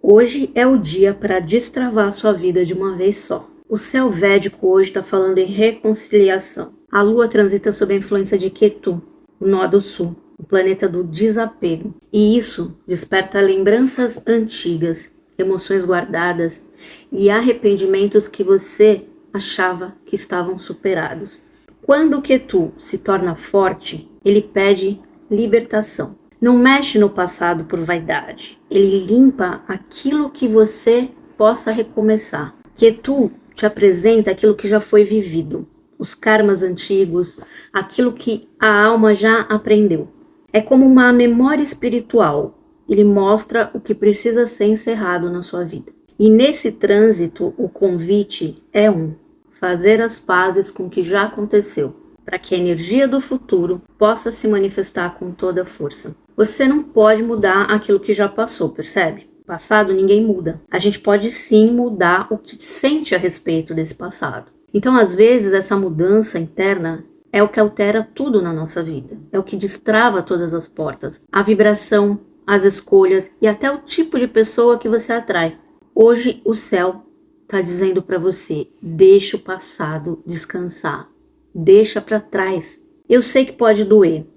Hoje é o dia para destravar sua vida de uma vez só. O céu védico hoje está falando em reconciliação. A lua transita sob a influência de Ketu, o nó do sul, o planeta do desapego. E isso desperta lembranças antigas, emoções guardadas e arrependimentos que você achava que estavam superados. Quando o Ketu se torna forte, ele pede libertação. Não mexe no passado por vaidade. Ele limpa aquilo que você possa recomeçar. Ketu te apresenta aquilo que já foi vivido, os karmas antigos, aquilo que a alma já aprendeu. É como uma memória espiritual. Ele mostra o que precisa ser encerrado na sua vida. E nesse trânsito, o convite é fazer as pazes com o que já aconteceu, para que a energia do futuro possa se manifestar com toda a força. Você não pode mudar aquilo que já passou, percebe? Passado ninguém muda. A gente pode sim mudar o que sente a respeito desse passado. Então, às vezes, essa mudança interna é o que altera tudo na nossa vida. É o que destrava todas as portas. A vibração, as escolhas e até o tipo de pessoa que você atrai. Hoje, o céu está dizendo para você, deixa o passado descansar. Deixa para trás. Eu sei que pode doer.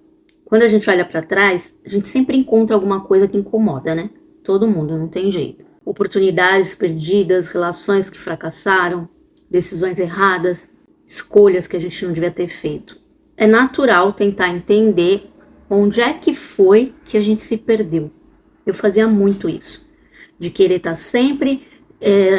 Quando a gente olha para trás, a gente sempre encontra alguma coisa que incomoda, né? Todo mundo, não tem jeito. Oportunidades perdidas, relações que fracassaram, decisões erradas, escolhas que a gente não devia ter feito. É natural tentar entender onde é que foi que a gente se perdeu. Eu fazia muito isso, de querer estar sempre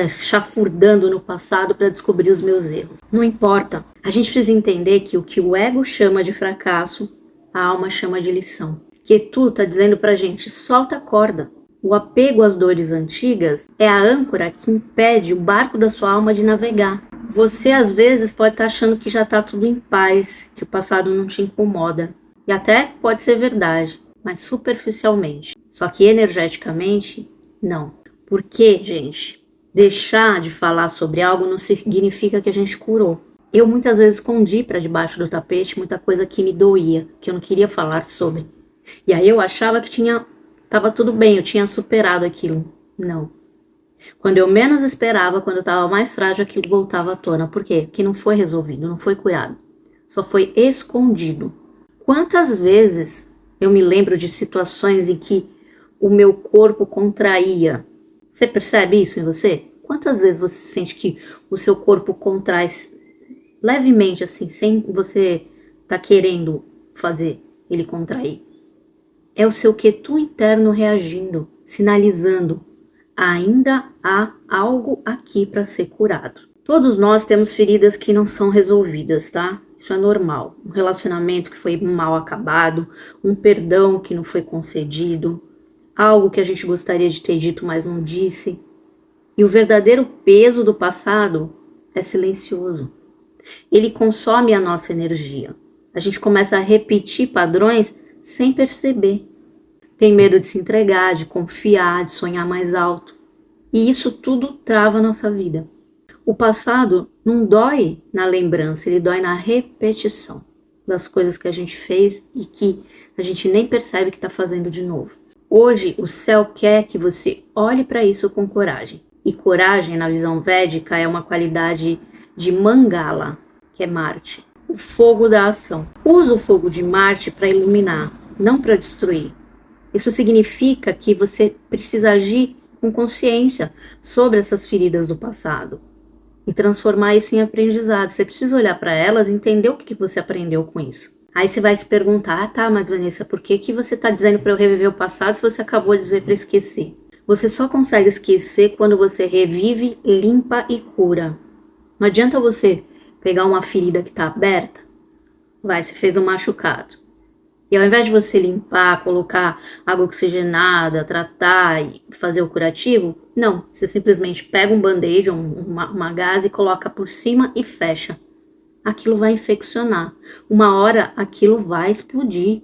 chafurdando no passado para descobrir os meus erros. Não importa. A gente precisa entender que o ego chama de fracasso, a alma chama de lição. Ketu está dizendo pra gente, solta a corda. O apego às dores antigas é a âncora que impede o barco da sua alma de navegar. Você às vezes pode estar achando que já está tudo em paz, que o passado não te incomoda. E até pode ser verdade, mas superficialmente. Só que energeticamente, não. Por quê, gente? Deixar de falar sobre algo não significa que a gente curou. Eu muitas vezes escondi para debaixo do tapete muita coisa que me doía, que eu não queria falar sobre. E aí eu achava que estava tudo bem, eu tinha superado aquilo. Não. Quando eu menos esperava, quando eu estava mais frágil, aquilo voltava à tona. Por quê? Porque não foi resolvido, não foi curado. Só foi escondido. Quantas vezes eu me lembro de situações em que o meu corpo contraía? Você percebe isso em você? Quantas vezes você sente que o seu corpo contrai levemente, assim, sem você estar querendo fazer ele contrair? É o seu Ketu interno reagindo, sinalizando. Ainda há algo aqui para ser curado. Todos nós temos feridas que não são resolvidas, tá? Isso é normal. Um relacionamento que foi mal acabado, um perdão que não foi concedido, algo que a gente gostaria de ter dito, mas não disse. E o verdadeiro peso do passado é silencioso. Ele consome a nossa energia. A gente começa a repetir padrões sem perceber. Tem medo de se entregar, de confiar, de sonhar mais alto. E isso tudo trava a nossa vida. O passado não dói na lembrança, ele dói na repetição das coisas que a gente fez e que a gente nem percebe que está fazendo de novo. Hoje, o céu quer que você olhe para isso com coragem. E coragem, na visão védica, é uma qualidade de Mangala, que é Marte, o fogo da ação. Usa o fogo de Marte para iluminar, não para destruir. Isso significa que você precisa agir com consciência sobre essas feridas do passado e transformar isso em aprendizado. Você precisa olhar para elas e entender o que você aprendeu com isso. Aí você vai se perguntar, tá, mas Vanessa, por que você está dizendo para eu reviver o passado se você acabou de dizer para esquecer? Você só consegue esquecer quando você revive, limpa e cura. Não adianta você pegar uma ferida que está aberta, você fez um machucado. E ao invés de você limpar, colocar água oxigenada, tratar e fazer o curativo, não. Você simplesmente pega um band-aid ou uma gaze e coloca por cima e fecha. Aquilo vai infeccionar. Uma hora aquilo vai explodir.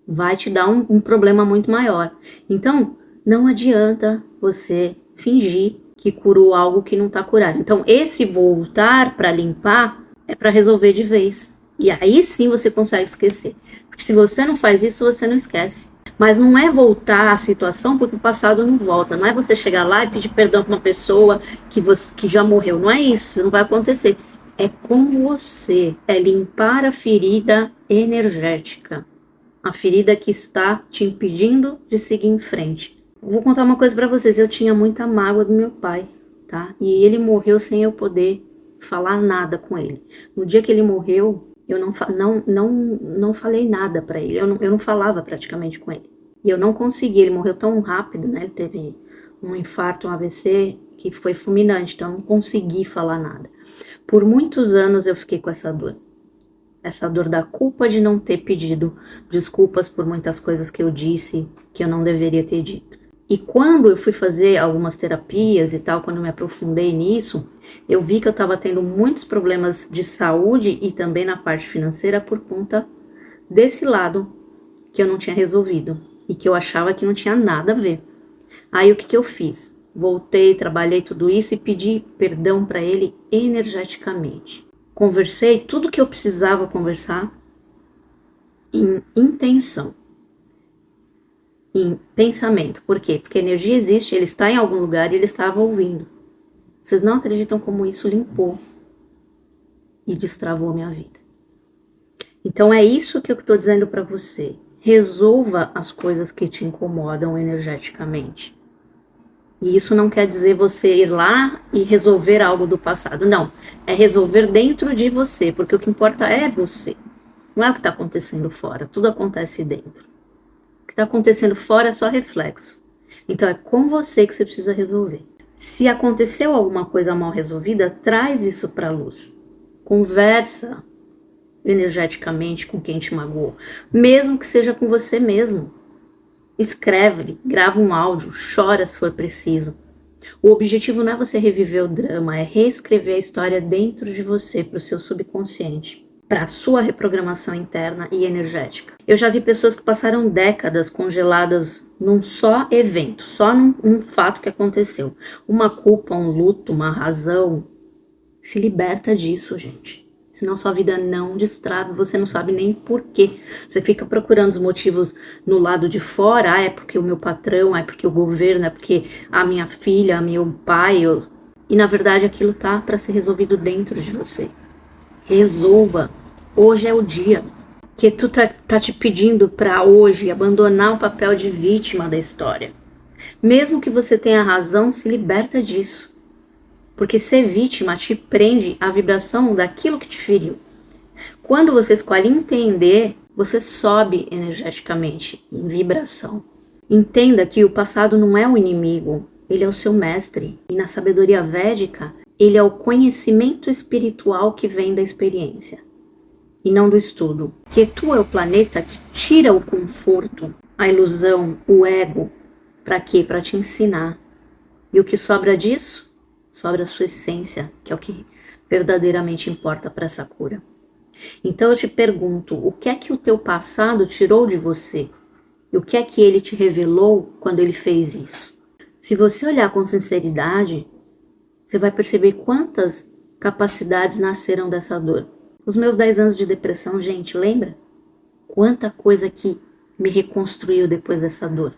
Vai te dar um problema muito maior. Então, não adianta você fingir que curou algo que não está curado. Então, esse voltar para limpar é para resolver de vez. E aí sim você consegue esquecer. Porque se você não faz isso, você não esquece. Mas não é voltar à situação porque o passado não volta. Não é você chegar lá e pedir perdão para uma pessoa que já morreu. Não é isso, não vai acontecer. É com você, é limpar a ferida energética. A ferida que está te impedindo de seguir em frente. Vou contar uma coisa para vocês. Eu tinha muita mágoa do meu pai, tá? E ele morreu sem eu poder falar nada com ele. No dia que ele morreu, eu não falei nada para ele. Eu não falava praticamente com ele. E eu não consegui. Ele morreu tão rápido, né? Ele teve um infarto, um AVC, que foi fulminante. Então eu não consegui falar nada. Por muitos anos eu fiquei com essa dor. Essa dor da culpa de não ter pedido desculpas por muitas coisas que eu disse que eu não deveria ter dito. E quando eu fui fazer algumas terapias e tal, quando eu me aprofundei nisso, eu vi que eu estava tendo muitos problemas de saúde e também na parte financeira por conta desse lado que eu não tinha resolvido e que eu achava que não tinha nada a ver. Aí o que eu fiz? Voltei, trabalhei tudo isso e pedi perdão para ele energeticamente. Conversei tudo que eu precisava conversar em intenção, em pensamento. Por quê? Porque a energia existe, ele está em algum lugar e ele estava ouvindo. Vocês não acreditam como isso limpou e destravou a minha vida. Então é isso que eu estou dizendo para você. Resolva as coisas que te incomodam energeticamente. E isso não quer dizer você ir lá e resolver algo do passado. Não, é resolver dentro de você, porque o que importa é você. Não é o que está acontecendo fora, tudo acontece dentro. O que está acontecendo fora é só reflexo. Então é com você que você precisa resolver. Se aconteceu alguma coisa mal resolvida, traz isso para a luz. Conversa energeticamente com quem te magoou, mesmo que seja com você mesmo. Escreve, grava um áudio, chora se for preciso. O objetivo não é você reviver o drama, é reescrever a história dentro de você, para o seu subconsciente, para a sua reprogramação interna e energética. Eu já vi pessoas que passaram décadas congeladas num só evento, só num fato que aconteceu. Uma culpa, um luto, uma razão. Se liberta disso, gente. Senão sua vida não destrava, você não sabe nem por quê. Você fica procurando os motivos no lado de fora. É porque o meu patrão, é porque o governo, é porque a minha filha, meu pai. E na verdade aquilo tá para ser resolvido dentro de você. Resolva. Hoje é o dia que tu tá te pedindo para hoje abandonar o papel de vítima da história. Mesmo que você tenha razão, se liberta disso. Porque ser vítima te prende à vibração daquilo que te feriu. Quando você escolhe entender, você sobe energeticamente, em vibração. Entenda que o passado não é o inimigo, ele é o seu mestre. E na sabedoria védica, ele é o conhecimento espiritual que vem da experiência. E não do estudo. Ketu é o planeta que tira o conforto, a ilusão, o ego. Para quê? Para te ensinar. E o que sobra disso? Sobra a sua essência, que é o que verdadeiramente importa para essa cura. Então eu te pergunto, o que é que o teu passado tirou de você? E o que é que ele te revelou quando ele fez isso? Se você olhar com sinceridade, você vai perceber quantas capacidades nasceram dessa dor. Os meus 10 anos de depressão, gente, lembra? Quanta coisa que me reconstruiu depois dessa dor.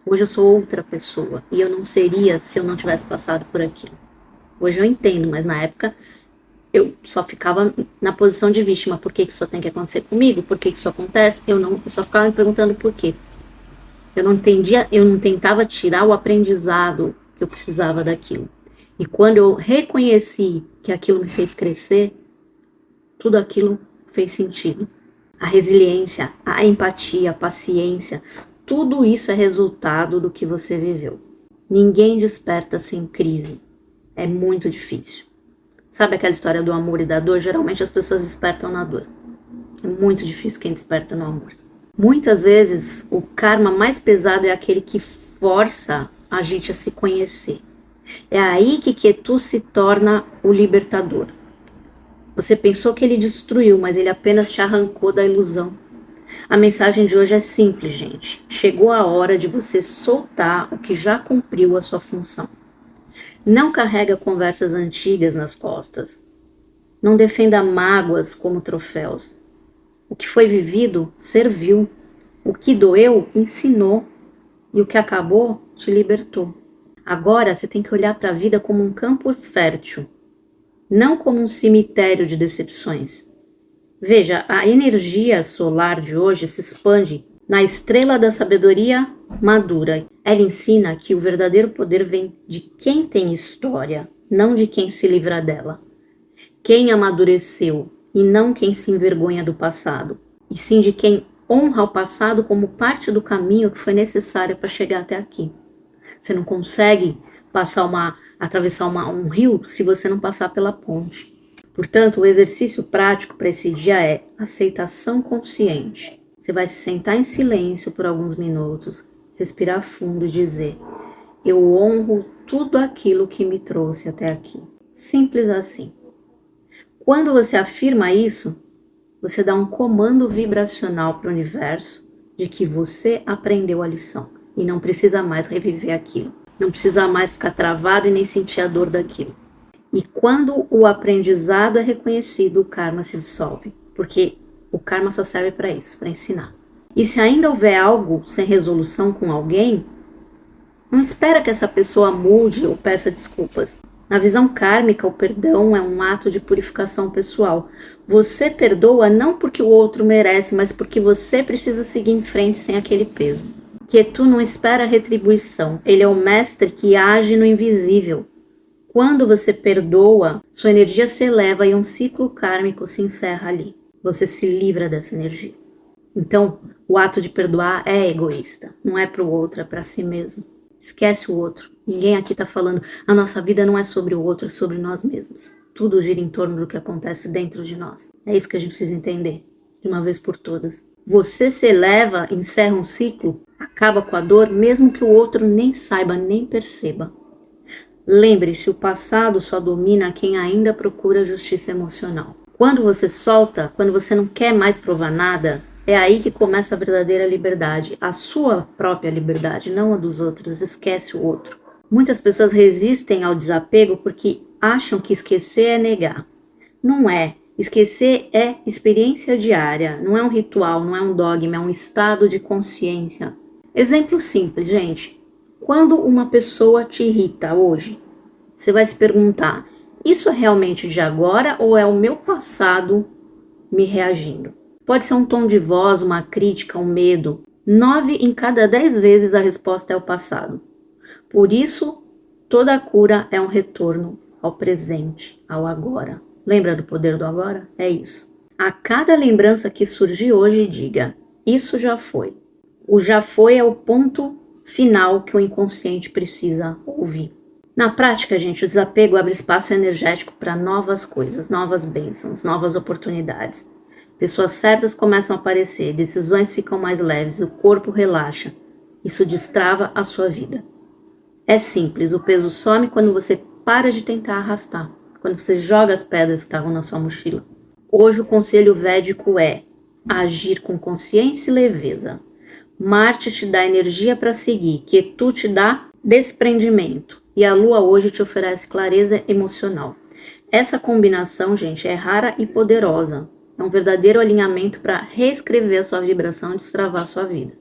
Hoje eu sou outra pessoa e eu não seria se eu não tivesse passado por aquilo. Hoje eu entendo, mas na época eu só ficava na posição de vítima. Por que isso tem que acontecer comigo? Por que isso acontece? Eu só ficava me perguntando por quê. Eu não entendia, eu não tentava tirar o aprendizado que eu precisava daquilo. E quando eu reconheci que aquilo me fez crescer, tudo aquilo fez sentido. A resiliência, a empatia, a paciência, tudo isso é resultado do que você viveu. Ninguém desperta sem crise. É muito difícil. Sabe aquela história do amor e da dor? Geralmente as pessoas despertam na dor. É muito difícil quem desperta no amor. Muitas vezes o karma mais pesado é aquele que força a gente a se conhecer. É aí que Ketu se torna o libertador. Você pensou que ele destruiu, mas ele apenas te arrancou da ilusão. A mensagem de hoje é simples, gente. Chegou a hora de você soltar o que já cumpriu a sua função. Não carrega conversas antigas nas costas. Não defenda mágoas como troféus. O que foi vivido, serviu. O que doeu ensinou e o que acabou te libertou. Agora você tem que olhar para a vida como um campo fértil, não como um cemitério de decepções. Veja, a energia solar de hoje se expande na estrela da sabedoria madura. Ela ensina que o verdadeiro poder vem de quem tem história, não de quem se livra dela. Quem amadureceu e não quem se envergonha do passado, e sim de quem honra o passado como parte do caminho que foi necessário para chegar até aqui. Você não consegue atravessar um rio se você não passar pela ponte. Portanto, o exercício prático para esse dia é aceitação consciente. Você vai se sentar em silêncio por alguns minutos, respirar fundo e dizer: eu honro tudo aquilo que me trouxe até aqui. Simples assim. Quando você afirma isso, você dá um comando vibracional para o universo de que você aprendeu a lição e não precisa mais reviver aquilo. Não precisa mais ficar travado e nem sentir a dor daquilo. E quando o aprendizado é reconhecido, o karma se dissolve, porque o karma só serve para isso, para ensinar. E se ainda houver algo sem resolução com alguém, não espera que essa pessoa mude ou peça desculpas. Na visão kármica, o perdão é um ato de purificação pessoal. Você perdoa não porque o outro merece, mas porque você precisa seguir em frente sem aquele peso. Ketu não espera retribuição, ele é o mestre que age no invisível. Quando você perdoa, sua energia se eleva e um ciclo kármico se encerra ali. Você se livra dessa energia. Então, o ato de perdoar é egoísta, não é para o outro, é para si mesmo. Esquece o outro. Ninguém aqui está falando, a nossa vida não é sobre o outro, é sobre nós mesmos. Tudo gira em torno do que acontece dentro de nós. É isso que a gente precisa entender, de uma vez por todas. Você se eleva, encerra um ciclo, acaba com a dor, mesmo que o outro nem saiba, nem perceba. Lembre-se, o passado só domina quem ainda procura justiça emocional. Quando você solta, quando você não quer mais provar nada, é aí que começa a verdadeira liberdade, a sua própria liberdade, não a dos outros, esquece o outro. Muitas pessoas resistem ao desapego porque acham que esquecer é negar. Não é. Esquecer é experiência diária, não é um ritual, não é um dogma, é um estado de consciência. Exemplo simples, gente. Quando uma pessoa te irrita hoje, você vai se perguntar, isso é realmente de agora ou é o meu passado me reagindo? Pode ser um tom de voz, uma crítica, um medo. 9 em cada 10 vezes a resposta é o passado. Por isso, toda a cura é um retorno ao presente, ao agora. Lembra do poder do agora? É isso. A cada lembrança que surgir hoje, diga, isso já foi. O já foi é o ponto final que o inconsciente precisa ouvir. Na prática, gente, o desapego abre espaço energético para novas coisas, novas bênçãos, novas oportunidades. Pessoas certas começam a aparecer, decisões ficam mais leves, o corpo relaxa. Isso destrava a sua vida. É simples, o peso some quando você para de tentar arrastar, quando você joga as pedras que estavam na sua mochila. Hoje o conselho védico é agir com consciência e leveza. Marte te dá energia para seguir, Ketu te dá desprendimento e a Lua hoje te oferece clareza emocional. Essa combinação, gente, é rara e poderosa. É um verdadeiro alinhamento para reescrever a sua vibração e destravar a sua vida.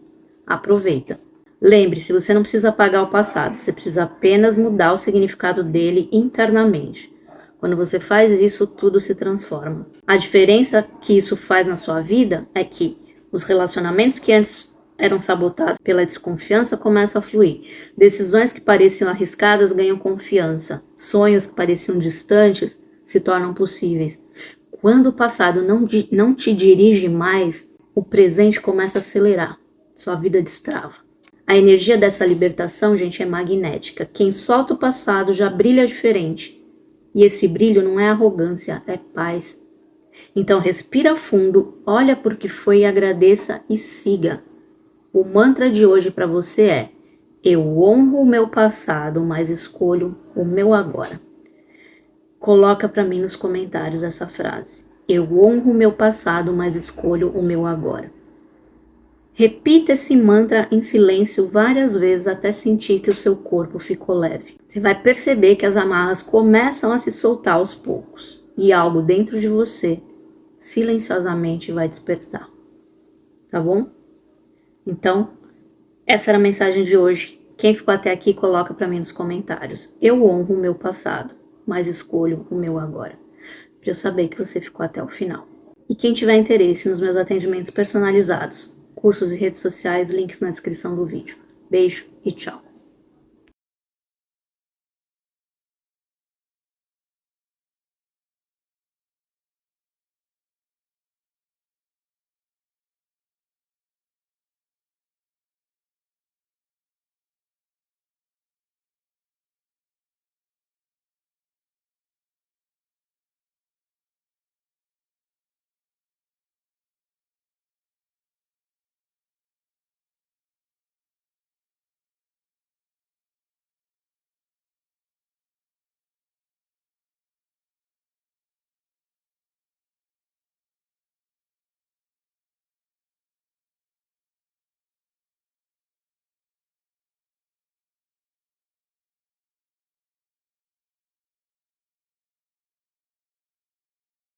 Aproveita. Lembre-se, você não precisa apagar o passado, você precisa apenas mudar o significado dele internamente. Quando você faz isso, tudo se transforma. A diferença que isso faz na sua vida é que os relacionamentos que antes eram sabotados pela desconfiança começam a fluir. Decisões que pareciam arriscadas ganham confiança. Sonhos que pareciam distantes se tornam possíveis. Quando o passado não te dirige mais, o presente começa a acelerar. Sua vida destrava. A energia dessa libertação, gente, é magnética. Quem solta o passado já brilha diferente. E esse brilho não é arrogância, é paz. Então respira fundo, olha por que foi e agradeça e siga. O mantra de hoje para você é: eu honro o meu passado, mas escolho o meu agora. Coloca para mim nos comentários essa frase. Eu honro o meu passado, mas escolho o meu agora. Repita esse mantra em silêncio várias vezes até sentir que o seu corpo ficou leve. Você vai perceber que as amarras começam a se soltar aos poucos e algo dentro de você silenciosamente vai despertar. Tá bom? Então, essa era a mensagem de hoje. Quem ficou até aqui, coloca para mim nos comentários. Eu honro o meu passado, mas escolho o meu agora. Para eu saber que você ficou até o final. E quem tiver interesse nos meus atendimentos personalizados, cursos e redes sociais, links na descrição do vídeo. Beijo e tchau.